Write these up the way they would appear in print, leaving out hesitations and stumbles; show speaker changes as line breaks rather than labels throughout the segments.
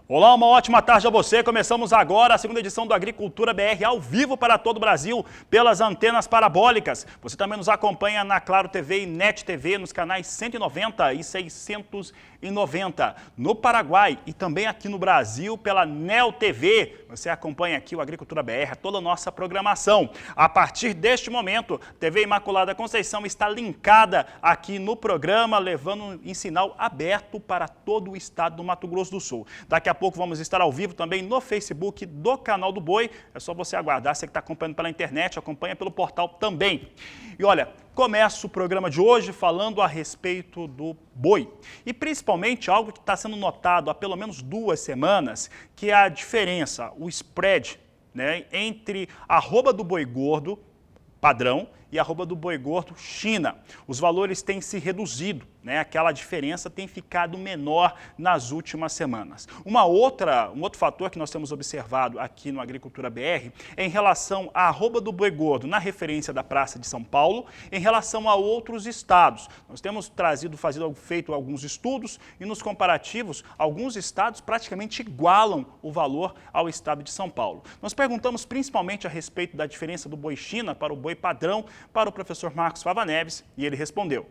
Olá, uma ótima tarde a você. Começamos agora a segunda edição do Agricultura BR ao vivo para todo o Brasil pelas antenas parabólicas. Você também nos acompanha na Claro TV e NET TV nos canais 190 e 690. No Paraguai e também aqui no Brasil pela NEL TV. Você acompanha aqui o Agricultura BR, toda a nossa programação. A partir deste momento, TV Imaculada Conceição está linkada aqui no programa, levando em sinal aberto para todo o estado do Mato Grosso do Sul. Daqui a pouco vamos estar ao vivo também no Facebook do Canal do Boi. É só você aguardar, você que está acompanhando pela internet, acompanha pelo portal também. E olha, começo o programa de hoje falando a respeito do boi. E principalmente algo que está sendo notado há pelo menos 2 semanas, que é a diferença, o spread, né, entre a arroba do boi gordo padrão e a arroba do boi gordo China. Os valores têm se reduzido, né? Aquela diferença tem ficado menor nas últimas semanas. Um outro fator que nós temos observado aqui no Agricultura BR é em relação à arroba do boi gordo na referência da Praça de São Paulo, em relação a outros estados. Nós temos feito alguns estudos e nos comparativos, alguns estados praticamente igualam o valor ao estado de São Paulo. Nós perguntamos principalmente a respeito da diferença do boi China para o boi padrão para o professor Marcos Fava Neves e ele respondeu.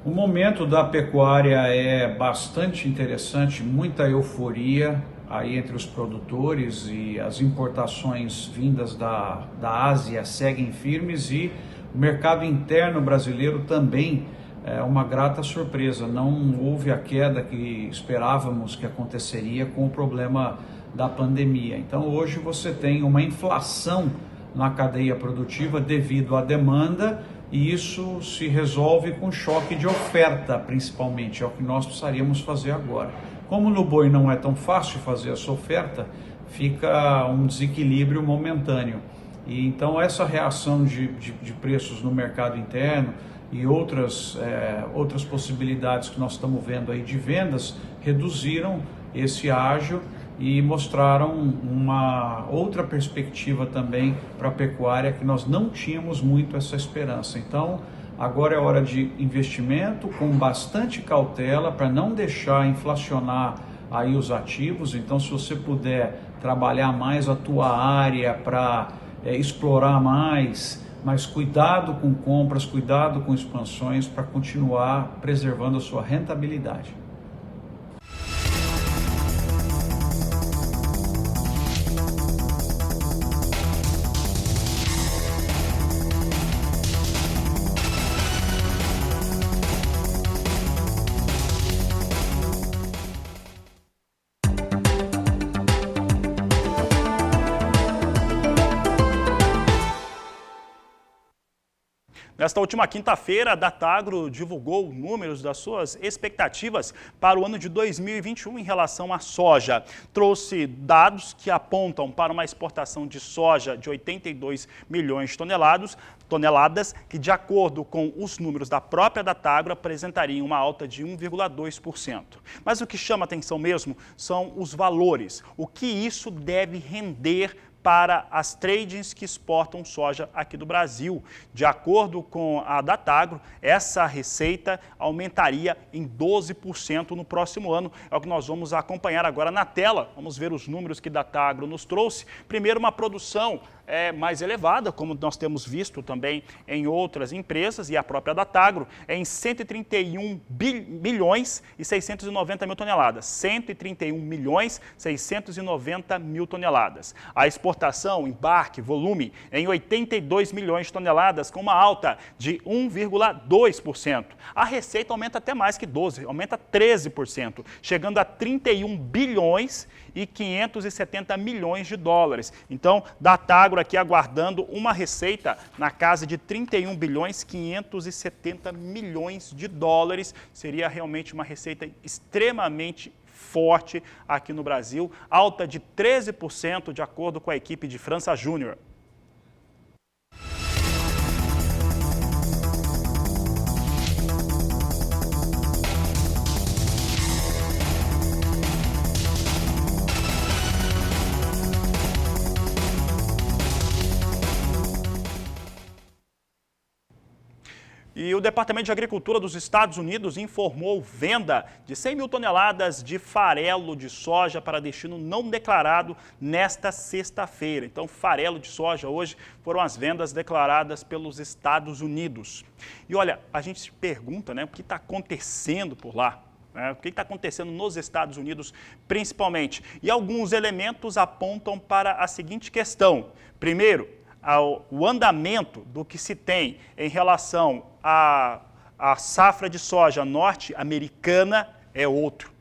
O momento da pecuária é bastante interessante, muita euforia aí entre os produtores e as importações vindas da Ásia seguem firmes e o mercado interno brasileiro também é uma grata surpresa. Não houve a queda que esperávamos que aconteceria com o problema da pandemia. Então hoje você tem uma inflação na cadeia produtiva devido à demanda e isso se resolve com choque de oferta, principalmente, é o que nós precisaríamos fazer agora. Como no boi não é tão fácil fazer essa oferta, fica um desequilíbrio momentâneo. E então essa reação de preços no mercado interno e outras possibilidades que nós estamos vendo aí de vendas reduziram esse ágio e mostraram uma outra perspectiva também para a pecuária que nós não tínhamos muito essa esperança. Então, agora é hora de investimento com bastante cautela para não deixar inflacionar aí os ativos. Então, se você puder trabalhar mais a tua área para explorar mais, mas cuidado com compras, cuidado com expansões para continuar preservando a sua rentabilidade.
Nesta última quinta-feira, a Datagro divulgou números das suas expectativas para o ano de 2021 em relação à soja. Trouxe dados que apontam para uma exportação de soja de 82 milhões de toneladas, que de acordo com os números da própria Datagro apresentariam uma alta de 1,2%. Mas o que chama atenção mesmo são os valores, o que isso deve render para as tradings que exportam soja aqui do Brasil. De acordo com a Datagro, essa receita aumentaria em 12% no próximo ano. É o que nós vamos acompanhar agora na tela. Vamos ver os números que a Datagro nos trouxe. Primeiro, uma produção mais elevada, como nós temos visto também em outras empresas, e a própria Datagro, em 131 milhões e 690 mil toneladas. 131 milhões 690 mil toneladas. A exportação, embarque, volume, em 82 milhões de toneladas, com uma alta de 1,2%. A receita aumenta até mais que 12%, aumenta 13%, chegando a 31 bilhões e 570 milhões de dólares. Então, Datagro aqui aguardando uma receita na casa de 31 bilhões 570 milhões de dólares. Seria realmente uma receita extremamente forte aqui no Brasil, alta de 13% de acordo com a equipe de França Júnior. E o Departamento de Agricultura dos Estados Unidos informou venda de 100 mil toneladas de farelo de soja para destino não declarado nesta sexta-feira. Então, farelo de soja hoje foram as vendas declaradas pelos Estados Unidos. E olha, a gente se pergunta, né, o que está acontecendo por lá? O que está acontecendo nos Estados Unidos, principalmente? E alguns elementos apontam para a seguinte questão. Primeiro, o andamento do que se tem em relação à safra de soja norte-americana é outro.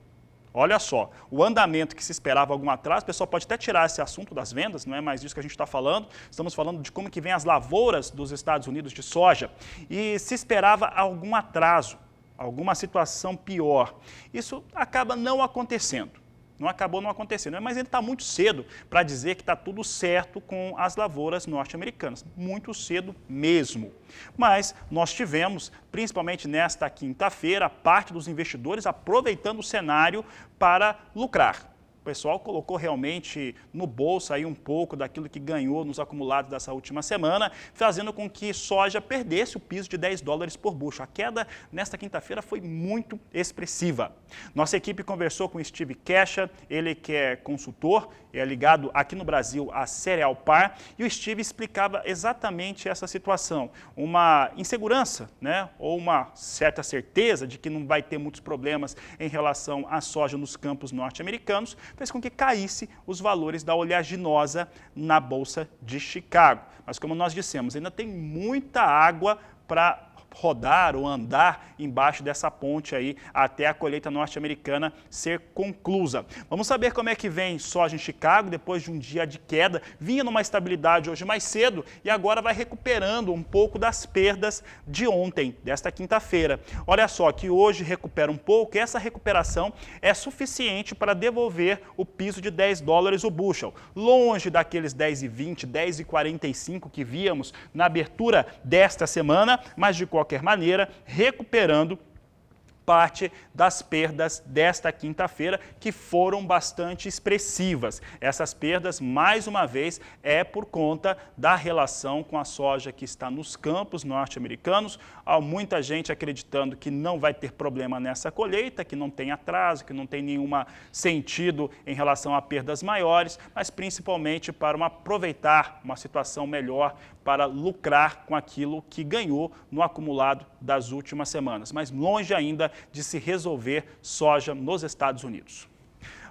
Olha só, o andamento que se esperava algum atraso, o pessoal pode até tirar esse assunto das vendas, não é mais disso que a gente está falando, estamos falando de como que vem as lavouras dos Estados Unidos de soja, e se esperava algum atraso, alguma situação pior. Isso acaba não acontecendo. Acabou não acontecendo, mas ele está muito cedo para dizer que está tudo certo com as lavouras norte-americanas, muito cedo mesmo. Mas nós tivemos, principalmente nesta quinta-feira, parte dos investidores aproveitando o cenário para lucrar. O pessoal colocou realmente no bolso aí um pouco daquilo que ganhou nos acumulados dessa última semana, fazendo com que soja perdesse o piso de $10 por bushel. A queda nesta quinta-feira foi muito expressiva. Nossa equipe conversou com Steve Kesha, ele que é consultor, é ligado aqui no Brasil à Cereal Par, e o Steve explicava exatamente essa situação. Uma insegurança, né, ou uma certa certeza de que não vai ter muitos problemas em relação à soja nos campos norte-americanos, fez com que caísse os valores da oleaginosa na Bolsa de Chicago. Mas como nós dissemos, ainda tem muita água para rodar ou andar embaixo dessa ponte aí até a colheita norte-americana ser conclusa. Vamos saber como é que vem soja em Chicago depois de um dia de queda. Vinha numa estabilidade hoje mais cedo e agora vai recuperando um pouco das perdas de ontem, desta quinta-feira. Olha só que hoje recupera um pouco e essa recuperação é suficiente para devolver o piso de $10 o bushel. Longe daqueles 10,20, 10,45 que víamos na abertura desta semana, mas de qualquer maneira, recuperando parte das perdas desta quinta-feira, que foram bastante expressivas. Essas perdas, mais uma vez, é por conta da relação com a soja que está nos campos norte-americanos. Há muita gente acreditando que não vai ter problema nessa colheita, que não tem atraso, que não tem nenhum sentido em relação a perdas maiores, mas principalmente para aproveitar uma situação melhor para lucrar com aquilo que ganhou no acumulado das últimas semanas, mas longe ainda de se resolver soja nos Estados Unidos.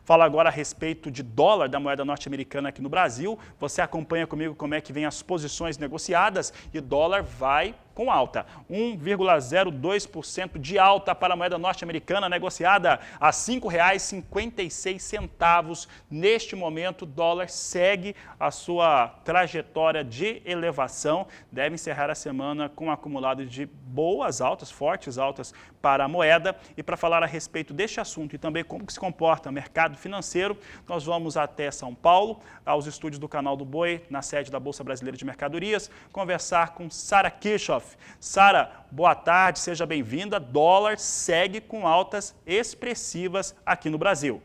Fala agora a respeito de dólar, da moeda norte-americana aqui no Brasil. Você acompanha comigo como é que vem as posições negociadas e dólar vai com alta. 1,02% de alta para a moeda norte-americana negociada a R$ 5,56. Neste momento, o dólar segue a sua trajetória de elevação. Deve encerrar a semana com um acumulado de boas altas, fortes altas para a moeda. E para falar a respeito deste assunto e também como que se comporta o mercado financeiro, nós vamos até São Paulo, aos estúdios do Canal do Boi, na sede da Bolsa Brasileira de Mercadorias, conversar com Sara Kirchhoff. Sara, boa tarde, seja bem-vinda. Dólar segue com altas expressivas aqui no Brasil.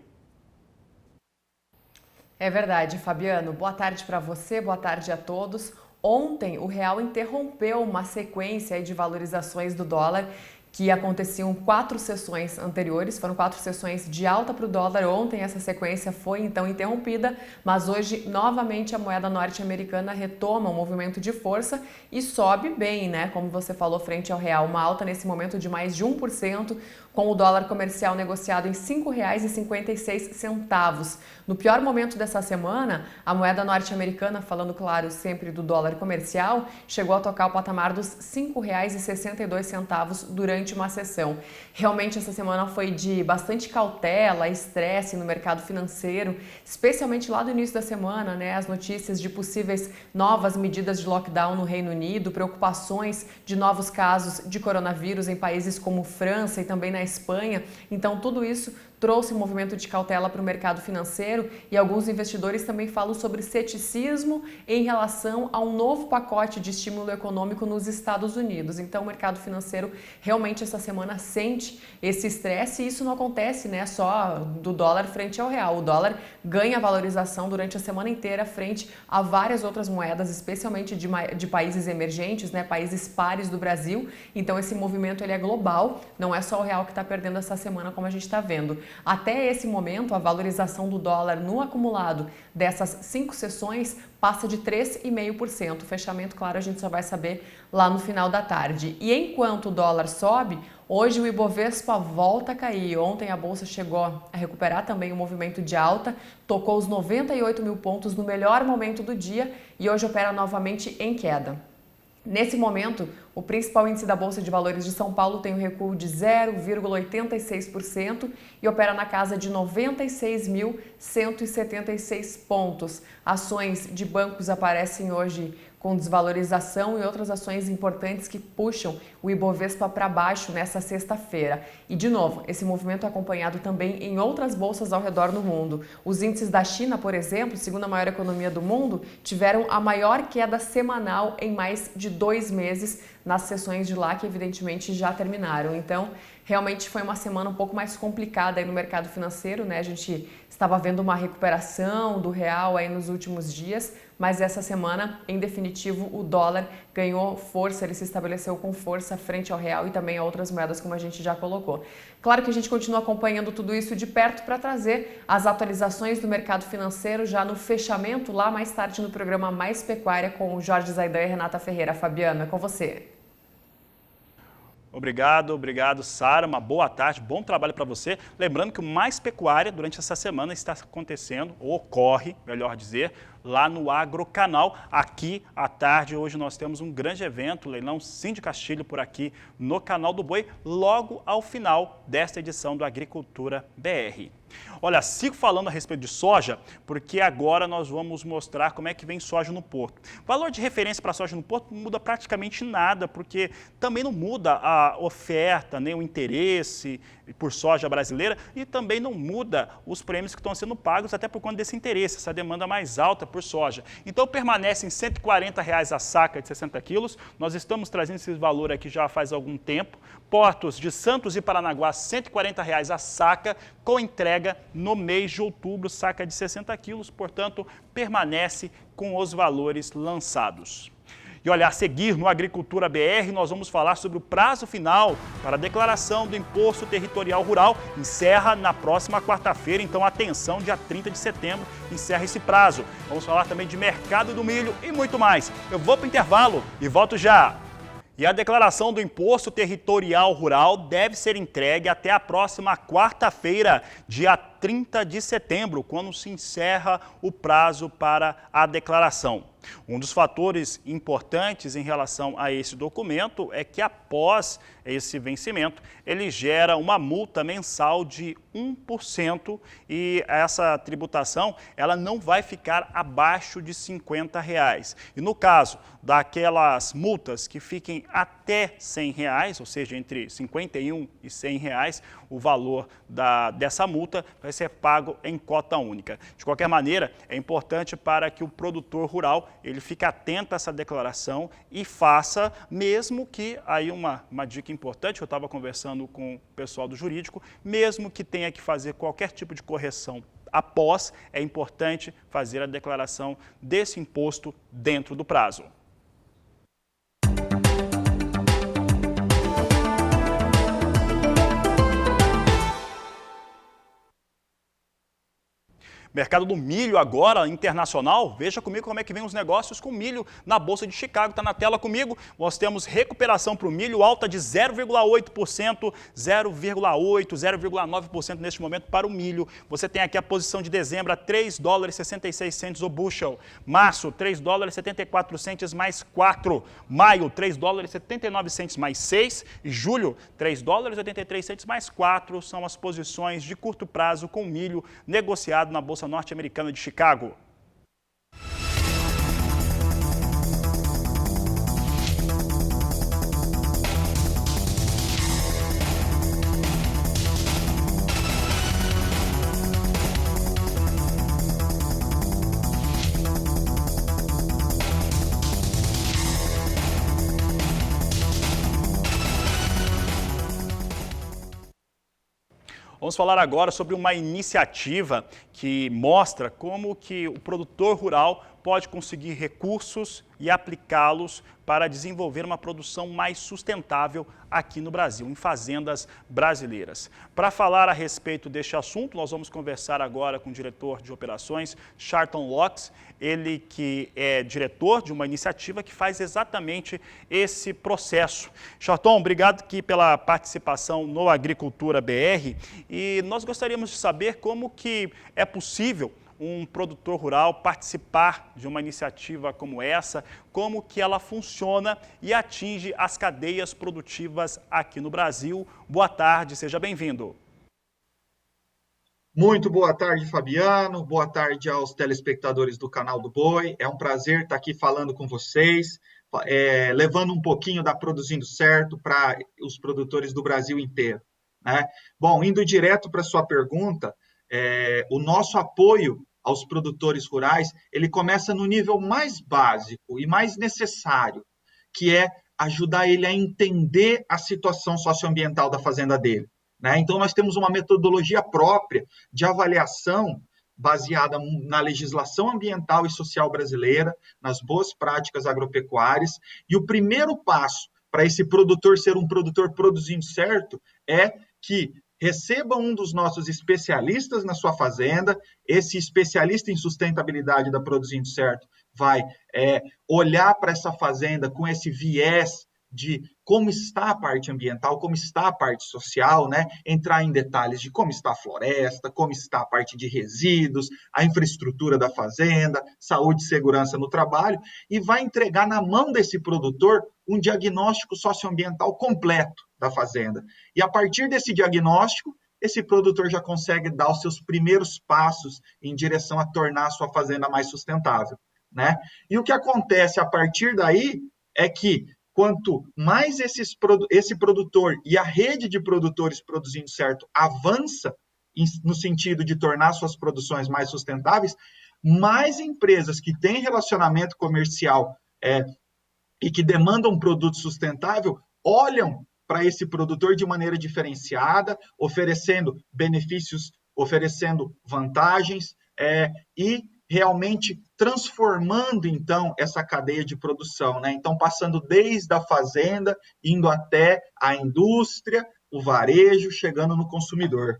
É verdade, Fabiano. Boa tarde para você, boa tarde a todos. Ontem, o real interrompeu uma sequência de valorizações do dólar que aconteciam 4 sessões anteriores, foram 4 sessões de alta para o dólar. Ontem essa sequência foi então interrompida, mas hoje novamente a moeda norte-americana retoma um movimento de força e sobe bem, né? Como você falou, frente ao real, uma alta nesse momento de mais de 1%, com o dólar comercial negociado em R$ 5,56. No pior momento dessa semana, a moeda norte-americana, falando claro sempre do dólar comercial, chegou a tocar o patamar dos R$ 5,62 durante uma sessão. Realmente essa semana foi de bastante cautela, estresse no mercado financeiro, especialmente lá do início da semana, né? As notícias de possíveis novas medidas de lockdown no Reino Unido, preocupações de novos casos de coronavírus em países como França e também na Espanha. Então tudo isso trouxe um movimento de cautela para o mercado financeiro e alguns investidores também falam sobre ceticismo em relação a um novo pacote de estímulo econômico nos Estados Unidos. Então o mercado financeiro realmente essa semana sente esse estresse e isso não acontece, né, só do dólar frente ao real. O dólar ganha valorização durante a semana inteira frente a várias outras moedas, especialmente de países emergentes, né, países pares do Brasil. Então esse movimento ele é global, não é só o real que está perdendo essa semana como a gente está vendo. Até esse momento, a valorização do dólar no acumulado dessas 5 sessões passa de 3,5%. O fechamento, claro, a gente só vai saber lá no final da tarde. E enquanto o dólar sobe, hoje o Ibovespa volta a cair. Ontem a Bolsa chegou a recuperar também o movimento de alta, tocou os 98 mil pontos no melhor momento do dia e hoje opera novamente em queda. Nesse momento, o principal índice da Bolsa de Valores de São Paulo tem um recuo de 0,86% e opera na casa de 96.176 pontos. Ações de bancos aparecem hoje com desvalorização e outras ações importantes que puxam o Ibovespa para baixo nessa sexta-feira. E, de novo, esse movimento é acompanhado também em outras bolsas ao redor do mundo. Os índices da China, por exemplo, segunda maior economia do mundo, tiveram a maior queda semanal em mais de 2 meses nas sessões de lá, que evidentemente já terminaram. Então, realmente foi uma semana um pouco mais complicada aí no mercado financeiro, né? A gente estava vendo uma recuperação do real aí nos últimos dias, mas essa semana, em definitivo, o dólar ganhou força, ele se estabeleceu com força frente ao real e também a outras moedas, como a gente já colocou. Claro que a gente continua acompanhando tudo isso de perto para trazer as atualizações do mercado financeiro já no fechamento, lá mais tarde no programa Mais Pecuária com o Jorge Zaidan e Renata Ferreira. Fabiana, é com você.
Obrigado, Sara. Uma boa tarde, bom trabalho para você. Lembrando que o Mais Pecuária, durante essa semana, está acontecendo, ou ocorre, melhor dizer, lá no Agrocanal, aqui à tarde. Hoje nós temos um grande evento, leilão Sim de Castilho, por aqui no Canal do Boi, logo ao final desta edição do Agricultura BR. Olha, sigo falando a respeito de soja, porque agora nós vamos mostrar como é que vem soja no porto. O valor de referência para soja no porto não muda praticamente nada, porque também não muda a oferta, nem o interesse por soja brasileira e também não muda os prêmios que estão sendo pagos, até por conta desse interesse, essa demanda mais alta por soja. Então permanece em R$ 140 a saca de 60 quilos. Nós estamos trazendo esse valor aqui já faz algum tempo. Portos de Santos e Paranaguá, R$ 140 a saca, com entrega no mês de outubro, saca de 60 quilos, portanto, permanece com os valores lançados. E olha, a seguir no Agricultura BR, nós vamos falar sobre o prazo final para a declaração do Imposto Territorial Rural. Encerra na próxima quarta-feira, então atenção, dia 30 de setembro, encerra esse prazo. Vamos falar também de mercado do milho e muito mais. Eu vou para o intervalo e volto já. E a declaração do Imposto Territorial Rural deve ser entregue até a próxima quarta-feira, dia 30 de setembro, quando se encerra o prazo para a declaração. Um dos fatores importantes em relação a esse documento é que após esse vencimento, ele gera uma multa mensal de 1% e essa tributação ela não vai ficar abaixo de R$ 50. E no caso daquelas multas que fiquem até R$ 100, ou seja, entre R$ 51 e R$ 100, o valor dessa multa vai ser pago em cota única. De qualquer maneira, é importante para que o produtor rural ele fique atento a essa declaração e faça, mesmo que, aí uma dica importante, eu estava conversando com o pessoal do jurídico, mesmo que tenha que fazer qualquer tipo de correção após, é importante fazer a declaração desse imposto dentro do prazo. Mercado do milho agora, internacional, veja comigo como é que vem os negócios com milho na Bolsa de Chicago. Está na tela comigo, nós temos recuperação para o milho, alta de 0,8%, 0,8%, 0,9% neste momento para o milho. Você tem aqui a posição de dezembro a $3,66 o bushel. Março, $3,74 mais 4. Maio, $3,79 mais 6. E julho, $3,83 mais 4 são as posições de curto prazo com milho negociado na Bolsa Norte-Americana de Chicago. Vamos falar agora sobre uma iniciativa que mostra como que o produtor rural pode conseguir recursos e aplicá-los para desenvolver uma produção mais sustentável aqui no Brasil, em fazendas brasileiras. Para falar a respeito deste assunto, nós vamos conversar agora com o diretor de operações, Charlton Locks, ele que é diretor de uma iniciativa que faz exatamente esse processo. Charlton, obrigado aqui pela participação no Agricultura BR e nós gostaríamos de saber como que é possível um produtor rural participar de uma iniciativa como essa, como que ela funciona e atinge as cadeias produtivas aqui no Brasil. Boa tarde, seja bem-vindo.
Muito boa tarde, Fabiano. Boa tarde aos telespectadores do canal do Boi. É um prazer estar aqui falando com vocês, levando um pouquinho da Produzindo Certo para os produtores do Brasil inteiro, né? Bom, indo direto para a sua pergunta, o nosso apoio aos produtores rurais, ele começa no nível mais básico e mais necessário, que é ajudar ele a entender a situação socioambiental da fazenda dele, né? Então, nós temos uma metodologia própria de avaliação baseada na legislação ambiental e social brasileira, nas boas práticas agropecuárias, e o primeiro passo para esse produtor ser um produtor produzindo certo é que receba um dos nossos especialistas na sua fazenda. Esse especialista em sustentabilidade da Produzindo Certo vai olhar para essa fazenda com esse viés de como está a parte ambiental, como está a parte social, né? Entrar em detalhes de como está a floresta, como está a parte de resíduos, a infraestrutura da fazenda, saúde e segurança no trabalho, e vai entregar na mão desse produtor um diagnóstico socioambiental completo da fazenda. E a partir desse diagnóstico, esse produtor já consegue dar os seus primeiros passos em direção a tornar a sua fazenda mais sustentável, né? E o que acontece a partir daí é que quanto mais esse produtor e a rede de produtores Produzindo Certo avança no sentido de tornar suas produções mais sustentáveis, mais empresas que têm relacionamento comercial e que demandam um produto sustentável olham para esse produtor de maneira diferenciada, oferecendo benefícios, oferecendo vantagens e realmente transformando, então, essa cadeia de produção, né? Então, passando desde a fazenda, indo até a indústria, o varejo, chegando no consumidor.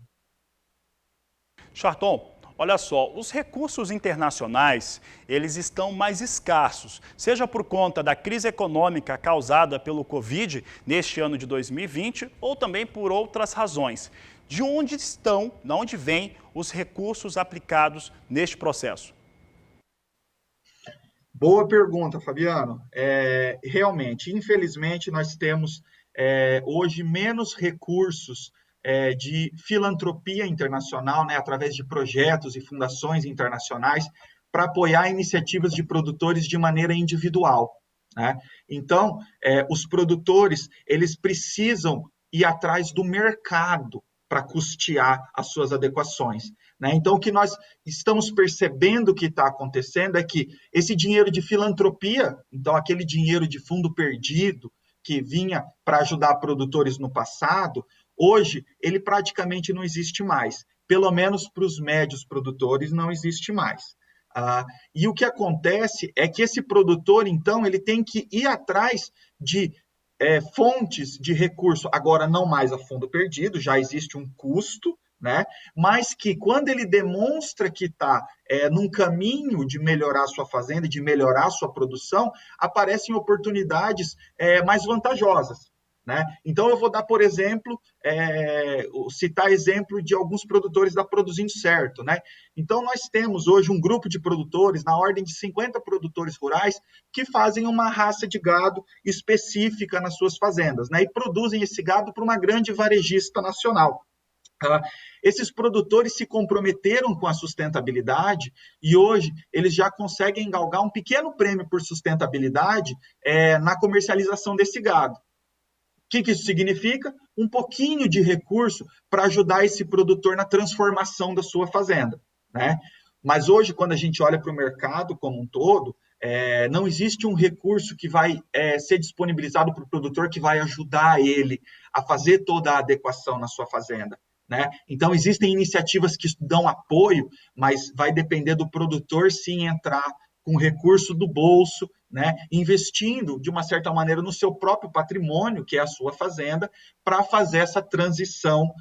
Charlton, olha só, os recursos internacionais, eles estão mais escassos, seja por conta da crise econômica causada pelo Covid neste ano de 2020 ou também por outras razões. De onde vêm os recursos aplicados neste processo?
Boa pergunta, Fabiano. Realmente, infelizmente, nós temos hoje menos recursos de filantropia internacional, né, através de projetos e fundações internacionais, para apoiar iniciativas de produtores de maneira individual, né? Então, os produtores, eles precisam ir atrás do mercado para custear as suas adequações, né? Então, o que nós estamos percebendo que está acontecendo é que esse dinheiro de filantropia, então aquele dinheiro de fundo perdido que vinha para ajudar produtores no passado, hoje ele praticamente não existe mais. Pelo menos para os médios produtores não existe mais. E o que acontece é que esse produtor, então, ele tem que ir atrás de fontes de recurso, agora não mais a fundo perdido, já existe um custo, né? Mas que quando ele demonstra que está num caminho de melhorar a sua fazenda, de melhorar a sua produção, aparecem oportunidades mais vantajosas, né? Então, eu vou dar, por exemplo, citar exemplo de alguns produtores da Produzindo Certo, né? Então, nós temos hoje um grupo de produtores, na ordem de 50 produtores rurais, que fazem uma raça de gado específica nas suas fazendas, né? E produzem esse gado para uma grande varejista nacional. Esses produtores se comprometeram com a sustentabilidade e hoje eles já conseguem galgar um pequeno prêmio por sustentabilidade na comercialização desse gado. O que isso significa? Um pouquinho de recurso para ajudar esse produtor na transformação da sua fazenda, né? Mas hoje, quando a gente olha para o mercado como um todo, não existe um recurso que vai ser disponibilizado para o produtor que vai ajudar ele a fazer toda a adequação na sua fazenda, né? Então, existem iniciativas que dão apoio, mas vai depender do produtor sim entrar com recurso do bolso, né? Investindo, de uma certa maneira, no seu próprio patrimônio, que é a sua fazenda, para fazer essa transição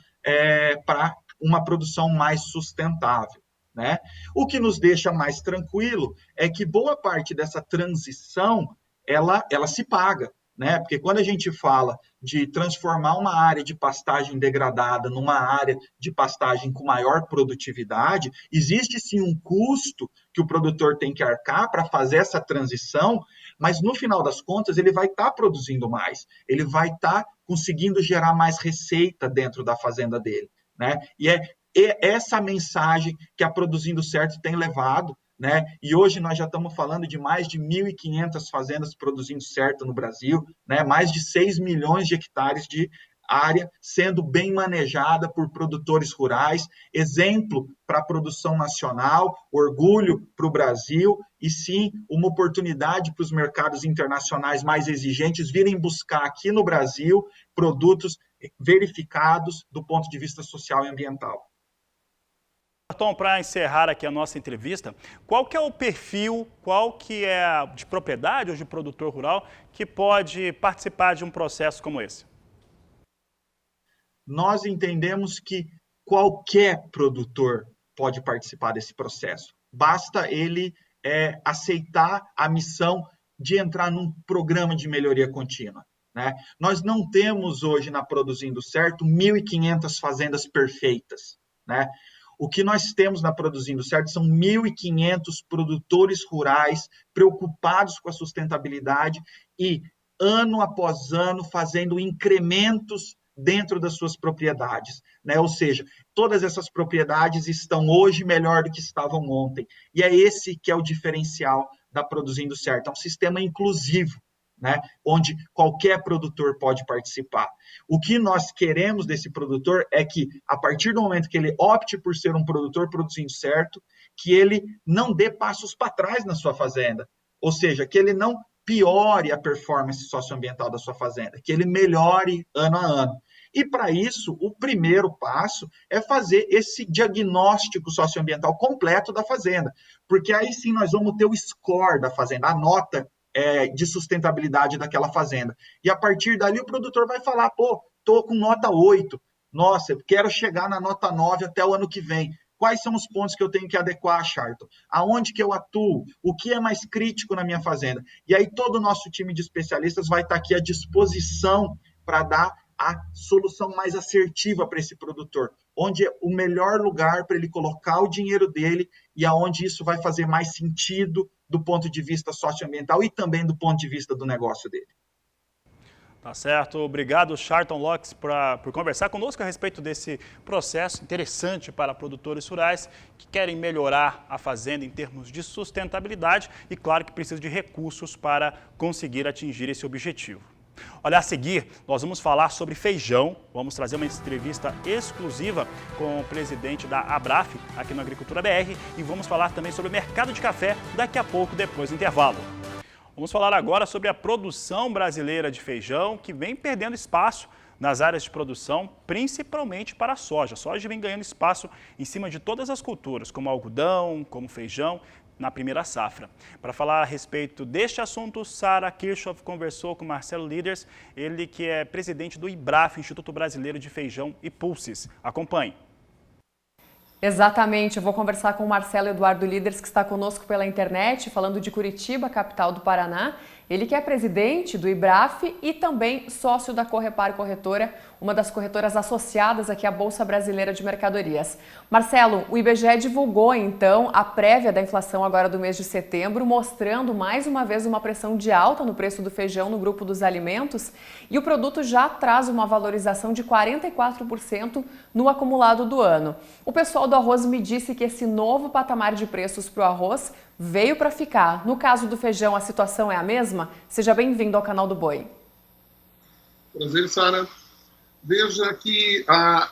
para uma produção mais sustentável, né? O que nos deixa mais tranquilo é que boa parte dessa transição ela se paga, né? Porque quando a gente fala de transformar uma área de pastagem degradada numa área de pastagem com maior produtividade, existe sim um custo que o produtor tem que arcar para fazer essa transição, mas no final das contas ele vai estar produzindo mais, ele vai estar conseguindo gerar mais receita dentro da fazenda dele, né? E é essa mensagem que a Produzindo Certo tem levado, né? E hoje nós já estamos falando de mais de 1.500 fazendas produzindo certo no Brasil, né? Mais de 6 milhões de hectares de área sendo bem manejada por produtores rurais, exemplo para a produção nacional, orgulho para o Brasil e sim uma oportunidade para os mercados internacionais mais exigentes virem buscar aqui no Brasil produtos verificados do ponto de vista social e ambiental.
Tom, para encerrar aqui a nossa entrevista, qual que é o perfil, qual que é de propriedade ou de produtor rural que pode participar de um processo como esse?
Nós entendemos que qualquer produtor pode participar desse processo. Basta ele aceitar a missão de entrar num programa de melhoria contínua, né? Nós não temos hoje na Produzindo Certo 1.500 fazendas perfeitas, né? O que nós temos na Produzindo Certo são 1.500 produtores rurais preocupados com a sustentabilidade e, ano após ano, fazendo incrementos dentro das suas propriedades, né? Ou seja, todas essas propriedades estão hoje melhor do que estavam ontem. E é esse que é o diferencial da Produzindo Certo. É um sistema inclusivo, né? Onde qualquer produtor pode participar. O que nós queremos desse produtor é que, a partir do momento que ele opte por ser um produtor produzindo certo, que ele não dê passos para trás na sua fazenda, ou seja, que ele não piore a performance socioambiental da sua fazenda, que ele melhore ano a ano. E, para isso, o primeiro passo é fazer esse diagnóstico socioambiental completo da fazenda, porque aí sim nós vamos ter o score da fazenda, a nota de sustentabilidade daquela fazenda. E a partir dali o produtor vai falar, estou com nota 8, nossa, eu quero chegar na nota 9 até o ano que vem. Quais são os pontos que eu tenho que adequar, Charlton? Aonde que eu atuo? O que é mais crítico na minha fazenda? E aí todo o nosso time de especialistas vai estar aqui à disposição para dar a solução mais assertiva para esse produtor, onde é o melhor lugar para ele colocar o dinheiro dele e aonde isso vai fazer mais sentido do ponto de vista socioambiental e também do ponto de vista do negócio dele.
Tá certo. Obrigado, Charlton Locks, por conversar conosco a respeito desse processo interessante para produtores rurais que querem melhorar a fazenda em termos de sustentabilidade e, claro, que precisam de recursos para conseguir atingir esse objetivo. Olha, a seguir, nós vamos falar sobre feijão. Vamos trazer uma entrevista exclusiva com o presidente da Abraf, aqui no Agricultura BR, e vamos falar também sobre o mercado de café daqui a pouco, depois do intervalo. Vamos falar agora sobre a produção brasileira de feijão, que vem perdendo espaço nas áreas de produção, principalmente para a soja. A soja vem ganhando espaço em cima de todas as culturas, como algodão, como feijão, na primeira safra. Para falar a respeito deste assunto, Sara Kirchhoff conversou com Marcelo Líders, ele que é presidente do IBRAF, Instituto Brasileiro de Feijão e Pulses. Acompanhe.
Exatamente, eu vou conversar com o Marcelo Eduardo Líders, que está conosco pela internet, falando de Curitiba, capital do Paraná. Ele que é presidente do IBRAF e também sócio da Correpar Corretora, uma das corretoras associadas aqui à Bolsa Brasileira de Mercadorias. Marcelo, o IBGE divulgou então a prévia da inflação agora do mês de setembro, mostrando mais uma vez uma pressão de alta no preço do feijão no grupo dos alimentos, e o produto já traz uma valorização de 44% no acumulado do ano. O pessoal do arroz me disse que esse novo patamar de preços para o arroz veio para ficar. No caso do feijão, a situação é a mesma? Seja bem-vindo ao canal do Boi.
Prazer, Sara. Veja que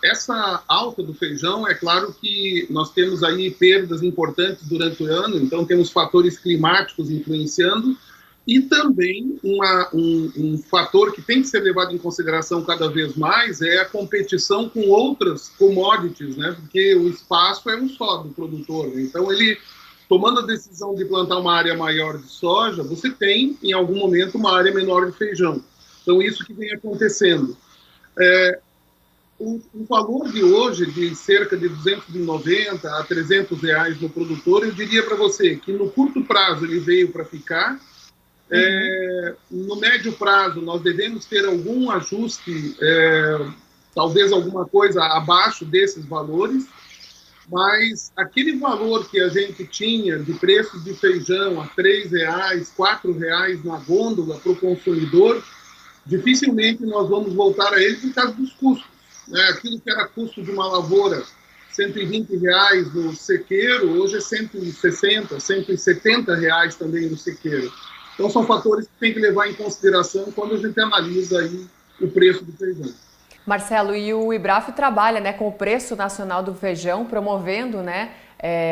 essa alta do feijão, é claro que nós temos aí perdas importantes durante o ano, então temos fatores climáticos influenciando, E também um fator que tem que ser levado em consideração cada vez mais é a competição com outras commodities, né? Porque o espaço é um só do produtor, né? Então, ele, tomando a decisão de plantar uma área maior de soja, você tem, em algum momento, uma área menor de feijão. Então, isso que vem acontecendo. O valor de hoje, de cerca de 290 a 300 reais no produtor, eu diria para você que no curto prazo ele veio para ficar. No médio prazo, nós devemos ter algum ajuste, talvez alguma coisa abaixo desses valores, mas aquele valor que a gente tinha de preços de feijão a R$3, R$4 na gôndola para o consumidor, dificilmente nós vamos voltar a ele por causa dos custos, né? Aquilo que era custo de uma lavoura, R$120 no sequeiro, hoje é 160, R$170 também no sequeiro. Então, são fatores que tem que levar em consideração quando a gente analisa aí o preço do feijão.
Marcelo, e o IBRAF trabalha, né, com o preço nacional do feijão, promovendo, né,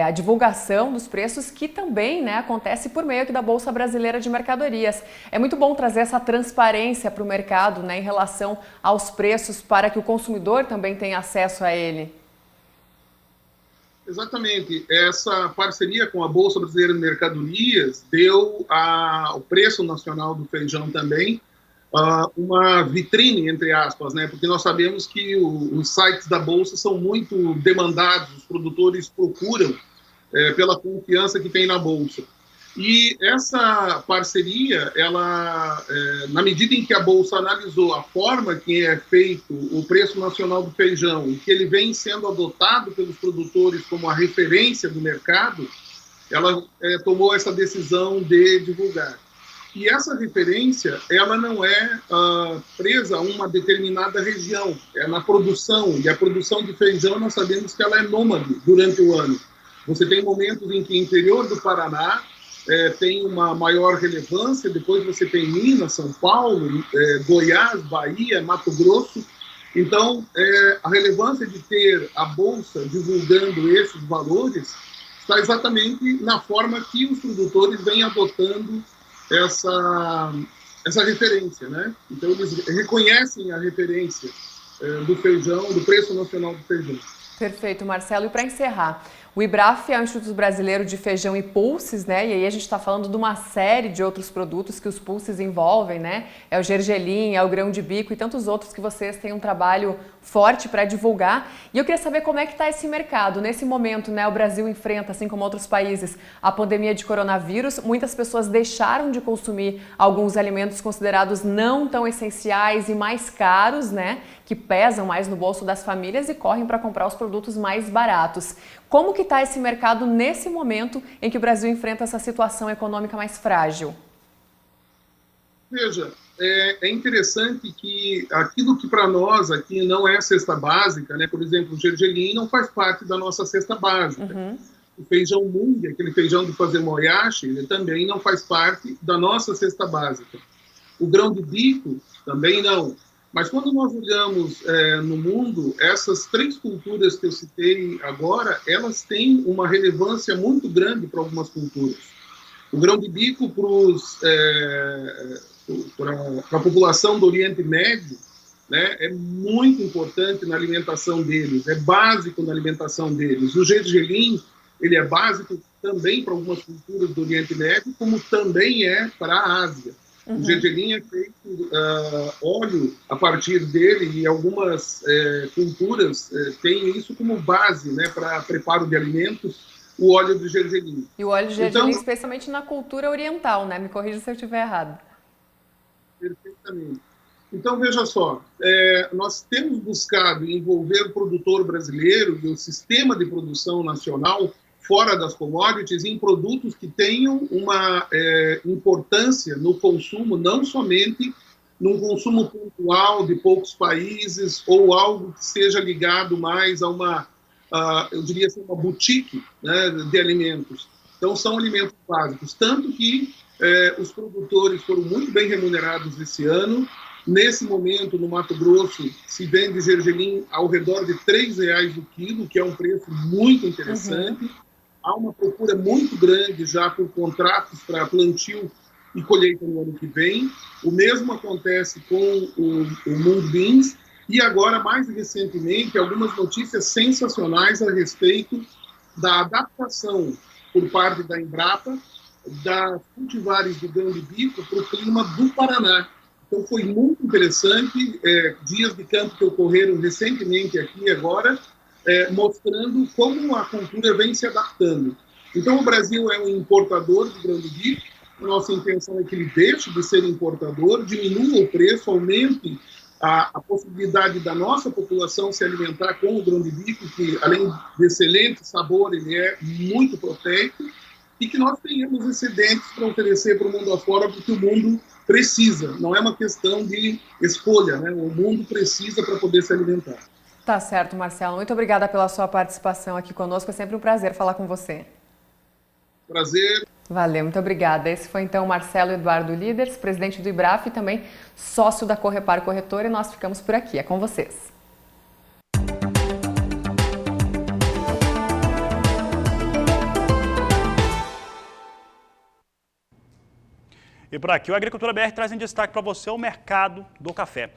a divulgação dos preços, que também, né, acontece por meio aqui da Bolsa Brasileira de Mercadorias. É muito bom trazer essa transparência para o mercado, né, em relação aos preços, para que o consumidor também tenha acesso a ele.
Exatamente. Essa parceria com a Bolsa Brasileira de Mercadorias deu ao preço nacional do feijão também uma vitrine, entre aspas, né? Porque nós sabemos que os sites da Bolsa são muito demandados, os produtores procuram pela confiança que tem na Bolsa. E essa parceria, ela, na medida em que a Bolsa analisou a forma que é feito o preço nacional do feijão e que ele vem sendo adotado pelos produtores como a referência do mercado, ela tomou essa decisão de divulgar. E essa referência, ela não é presa a uma determinada região, é na produção, e a produção de feijão nós sabemos que ela é nômade durante o ano. Você tem momentos em que o interior do Paraná tem uma maior relevância, depois você tem Minas, São Paulo, Goiás, Bahia, Mato Grosso. Então, a relevância de ter a Bolsa divulgando esses valores está exatamente na forma que os produtores vêm adotando essa referência, né? Então, eles reconhecem a referência do feijão, do preço nacional do feijão.
Perfeito, Marcelo. E para encerrar, o IBRAF é o Instituto Brasileiro de Feijão e Pulses, né? E aí a gente está falando de uma série de outros produtos que os pulses envolvem, né? É o gergelim, é o grão de bico e tantos outros que vocês têm um trabalho forte para divulgar. E eu queria saber como é que está esse mercado. Nesse momento, né, o Brasil enfrenta, assim como outros países, a pandemia de coronavírus. Muitas pessoas deixaram de consumir alguns alimentos considerados não tão essenciais e mais caros, né? Que pesam mais no bolso das famílias e correm para comprar os produtos mais baratos. Como que está esse mercado nesse momento em que o Brasil enfrenta essa situação econômica mais frágil?
Veja, é interessante que aquilo que para nós aqui não é cesta básica, né? Por exemplo, o gergelim não faz parte da nossa cesta básica. O feijão mung, aquele feijão de fazer moyashi, ele também não faz parte da nossa cesta básica. O grão de bico também não. Mas quando nós olhamos no mundo, essas três culturas que eu citei agora, elas têm uma relevância muito grande para algumas culturas. O grão de bico para a população do Oriente Médio, né, é muito importante na alimentação deles, é básico na alimentação deles. O gergelim, ele é básico também para algumas culturas do Oriente Médio, como também é para a Ásia. O gergelim é feito óleo a partir dele e algumas culturas têm isso como base, né, para preparo de alimentos, o óleo de gergelim.
E o óleo de gergelim, então, especialmente na cultura oriental, né? Me corrija se eu estiver errado.
Perfeitamente. Então, veja só, nós temos buscado envolver o produtor brasileiro e o sistema de produção nacional fora das commodities, em produtos que tenham uma importância no consumo, não somente num consumo pontual de poucos países ou algo que seja ligado mais a uma, eu diria assim, uma boutique, né, de alimentos. Então, são alimentos básicos. Tanto que os produtores foram muito bem remunerados esse ano. Nesse momento, no Mato Grosso, se vende gergelim ao redor de R$3 o quilo, que é um preço muito interessante. Há uma procura muito grande já por contratos para plantio e colheita no ano que vem. O mesmo acontece com o Mung Beans. E agora, mais recentemente, algumas notícias sensacionais a respeito da adaptação por parte da Embrapa das cultivares do grão-de-bico para o clima do Paraná. Então foi muito interessante, dias de campo que ocorreram recentemente aqui agora, mostrando como a cultura vem se adaptando. Então o Brasil é um importador de grão-de-bico, nossa intenção é que ele deixe de ser importador, diminua o preço, aumente a possibilidade da nossa população se alimentar com o grão-de-bico, que além de excelente sabor, ele é muito proteico, e que nós tenhamos excedentes para oferecer para o mundo afora, porque o mundo precisa, não é uma questão de escolha, né? O mundo precisa para poder se alimentar.
Tá certo, Marcelo. Muito obrigada pela sua participação aqui conosco. É sempre um prazer falar com você.
Prazer.
Valeu, muito obrigada. Esse foi então Marcelo Eduardo Líderes, presidente do IBRAF e também sócio da Correpar Corretora, e nós ficamos por aqui. É com vocês.
E por aqui, o Agricultura BR traz em destaque para você o mercado do café.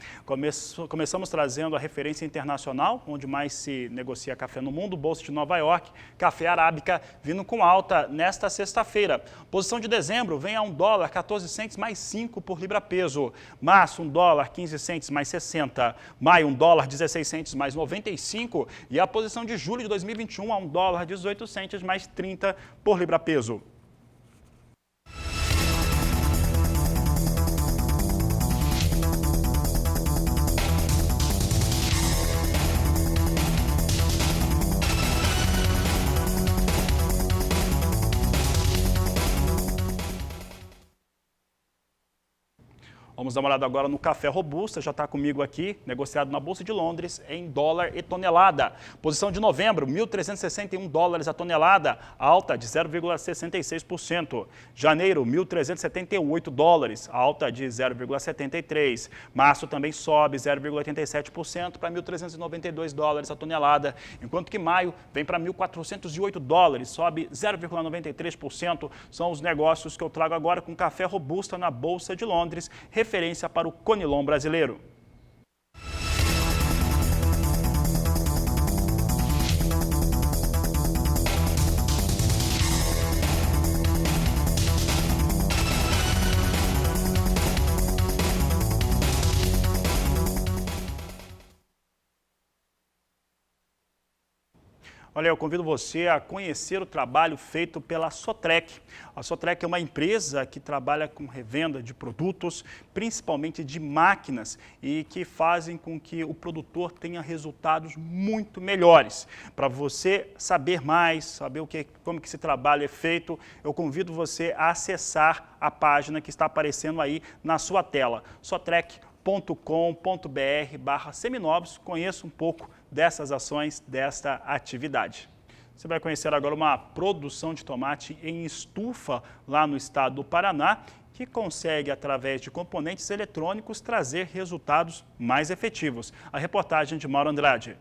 Começamos trazendo a referência internacional, onde mais se negocia café no mundo, Bolsa de Nova York, café arábica vindo com alta nesta sexta-feira. Posição de dezembro vem a $1,14 mais 5 por libra-peso. Março, $1,15 mais 60. Maio, $1,16 mais 95. E a posição de julho de 2021 a $1,18 mais 30 por libra-peso. Vamos dar uma olhada agora no café robusta, já está comigo aqui, negociado na Bolsa de Londres em dólar e tonelada. Posição de novembro, $1.361 a tonelada, alta de 0,66%. Janeiro, $1.378, alta de 0,73%. Março também sobe 0,87% para $1.392 a tonelada, enquanto que maio vem para $1.408, sobe 0,93%. São os negócios que eu trago agora com café robusta na Bolsa de Londres, referência para o Conilon brasileiro. Olha, eu convido você a conhecer o trabalho feito pela Sotrec. A Sotrec é uma empresa que trabalha com revenda de produtos, principalmente de máquinas, e que fazem com que o produtor tenha resultados muito melhores. Para você saber mais, saber como que esse trabalho é feito, eu convido você a acessar a página que está aparecendo aí na sua tela, sotrec.com.br/seminovos. Conheça um pouco dessas ações, desta atividade. Você vai conhecer agora uma produção de tomate em estufa lá no estado do Paraná, que consegue, através de componentes eletrônicos, trazer resultados mais efetivos. A reportagem de Mauro Andrade.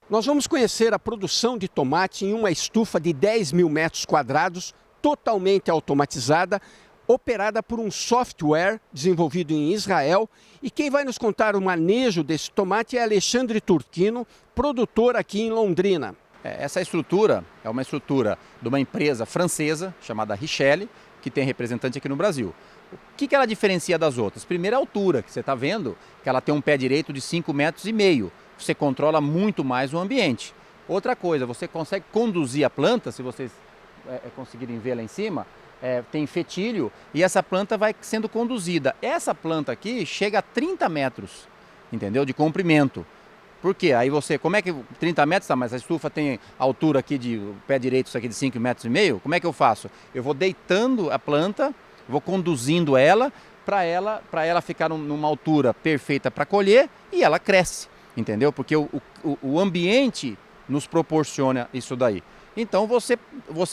Nós vamos conhecer a produção de tomate em uma estufa de 10 mil metros quadrados, totalmente automatizada, operada por um software desenvolvido em Israel. E quem vai nos contar o manejo desse tomate é Alexandre Turquino, produtor aqui em Londrina.
Essa estrutura é uma estrutura de uma empresa francesa chamada Richelle, que tem representante aqui no Brasil. O que ela diferencia das outras? Primeiro, a altura, que você está vendo, que ela tem um pé direito de 5,5 metros. Você controla muito mais o ambiente. Outra coisa, você consegue conduzir a planta, se vocês conseguirem ver lá em cima, tem fetilho e essa planta vai sendo conduzida. Essa planta aqui chega a 30 metros, entendeu? De comprimento. Por quê? Aí você, como é que 30 metros, tá, mas a estufa tem altura aqui de pé direito, isso aqui de 5,5 metros, como é que eu faço? Eu vou deitando a planta, vou conduzindo ela para ela ficar numa altura perfeita para colher e ela cresce, entendeu? Porque o ambiente nos proporciona isso daí. Então você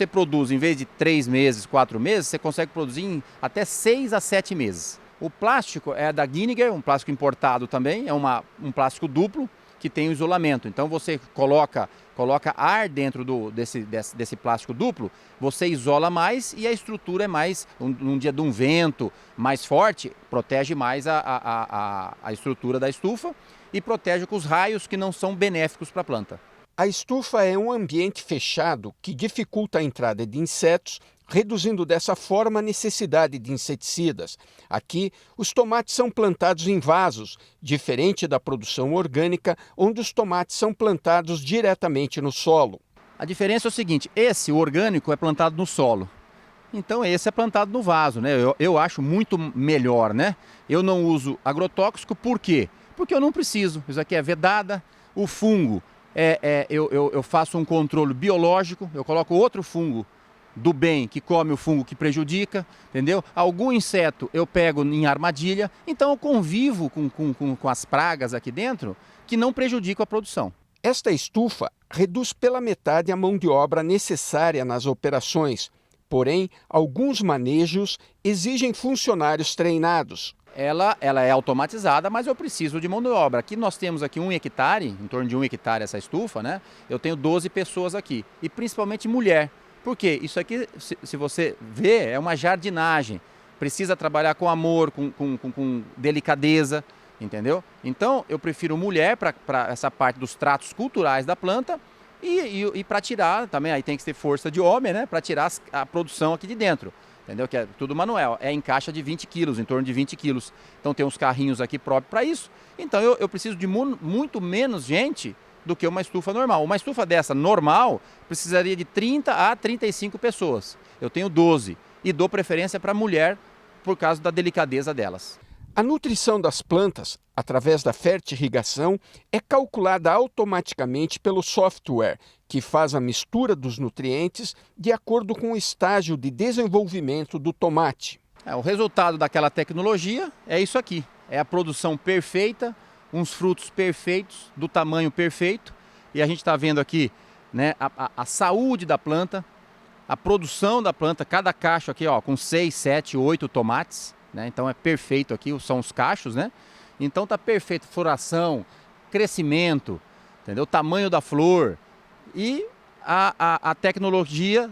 produz, em vez de 3 meses, 4 meses, você consegue produzir em até 6 a 7 meses. O plástico é da Gininger, um plástico importado também, é um plástico duplo. que tem o isolamento. Então você coloca ar dentro desse plástico duplo, você isola mais e a estrutura é mais, num dia de um vento mais forte, protege mais a estrutura da estufa e protege com os raios que não são benéficos para a planta.
A estufa é um ambiente fechado que dificulta a entrada de insetos, reduzindo dessa forma a necessidade de inseticidas. Aqui, os tomates são plantados em vasos, diferente da produção orgânica, onde os tomates são plantados diretamente no solo.
A diferença é o seguinte, o orgânico é plantado no solo, então esse é plantado no vaso, né? Eu acho muito melhor, né? Eu não uso agrotóxico, por quê? Porque eu não preciso, isso aqui é vedada, o fungo, eu faço um controle biológico, eu coloco outro fungo do bem que come o fungo que prejudica, entendeu? Algum inseto eu pego em armadilha, então eu convivo com as pragas aqui dentro que não prejudicam a produção.
Esta estufa reduz pela metade a mão de obra necessária nas operações, porém, alguns manejos exigem funcionários treinados.
Ela é automatizada, mas eu preciso de mão de obra. Aqui nós temos aqui 1 hectare, em torno de 1 hectare essa estufa, né? Eu tenho 12 pessoas aqui, e principalmente mulher. Por quê? Isso aqui, se você vê, é uma jardinagem. Precisa trabalhar com amor, com delicadeza, entendeu? Então, eu prefiro mulher para essa parte dos tratos culturais da planta e para tirar, também aí tem que ter força de homem, né? Para tirar a produção aqui de dentro, entendeu? Que é tudo manual, é em caixa de 20 quilos, em torno de 20 quilos. Então, tem uns carrinhos aqui próprios para isso. Então, eu preciso de muito menos gente do que uma estufa normal. Uma estufa dessa normal precisaria de 30 a 35 pessoas. Eu tenho 12 e dou preferência para mulher por causa da delicadeza delas.
A nutrição das plantas, através da fertirrigação, é calculada automaticamente pelo software, que faz a mistura dos nutrientes de acordo com o estágio de desenvolvimento do tomate.
O resultado daquela tecnologia é isso aqui. É a produção perfeita, uns frutos perfeitos, do tamanho perfeito. E a gente está vendo aqui, né, a saúde da planta, a produção da planta, cada cacho aqui ó, com 6, 7, 8 tomates. Né? Então é perfeito aqui, são os cachos, né? Então tá perfeito, floração, crescimento, entendeu? O tamanho da flor e a tecnologia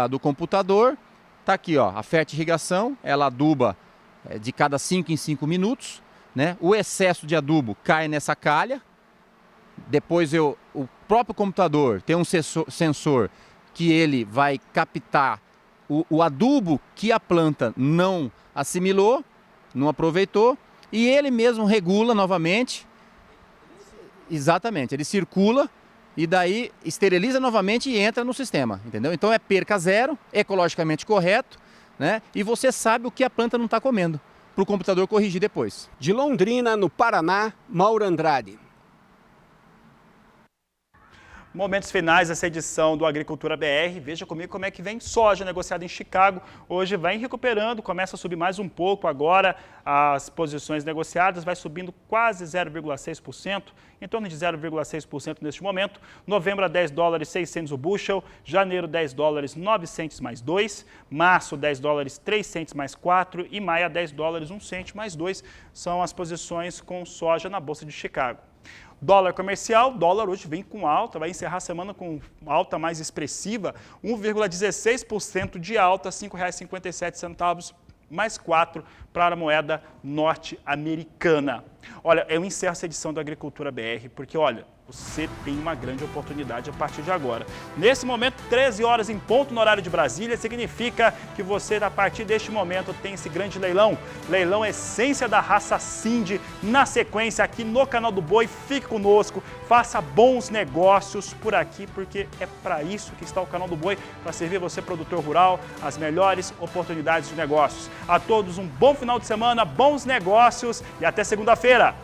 do computador tá aqui, ó, a fertirrigação, ela aduba de cada 5 em 5 minutos, né? O excesso de adubo cai nessa calha, depois o próprio computador tem um sensor que ele vai captar o adubo que a planta não assimilou, não aproveitou, e ele mesmo regula novamente. Exatamente, ele circula e daí esteriliza novamente e entra no sistema, entendeu? Então é perca zero, ecologicamente correto, né? E você sabe o que a planta não está comendo, para o computador corrigir depois.
De Londrina, no Paraná, Mauro Andrade.
Momentos finais dessa edição do Agricultura BR. Veja comigo como é que vem soja negociada em Chicago. Hoje vai recuperando, começa a subir mais um pouco agora as posições negociadas, vai subindo quase 0,6%, em torno de 0,6% neste momento. Novembro a $10,600 o bushel, janeiro $10,900 mais 2, março $10,300 mais 4 e maio a $10,01 mais 2 são as posições com soja na Bolsa de Chicago. Dólar comercial, dólar hoje vem com alta, vai encerrar a semana com alta mais expressiva, 1,16% de alta, R$ 5,57 mais 4 para a moeda norte-americana. Olha, eu encerro essa edição da Agricultura BR, porque olha, você tem uma grande oportunidade a partir de agora. Nesse momento, 13 horas em ponto no horário de Brasília, significa que você, a partir deste momento, tem esse grande leilão. Leilão Essência da Raça Sind, na sequência aqui no Canal do Boi. Fique conosco, faça bons negócios por aqui, porque é para isso que está o Canal do Boi, para servir você, produtor rural, as melhores oportunidades de negócios. A todos um bom final de semana, bons negócios e até segunda-feira.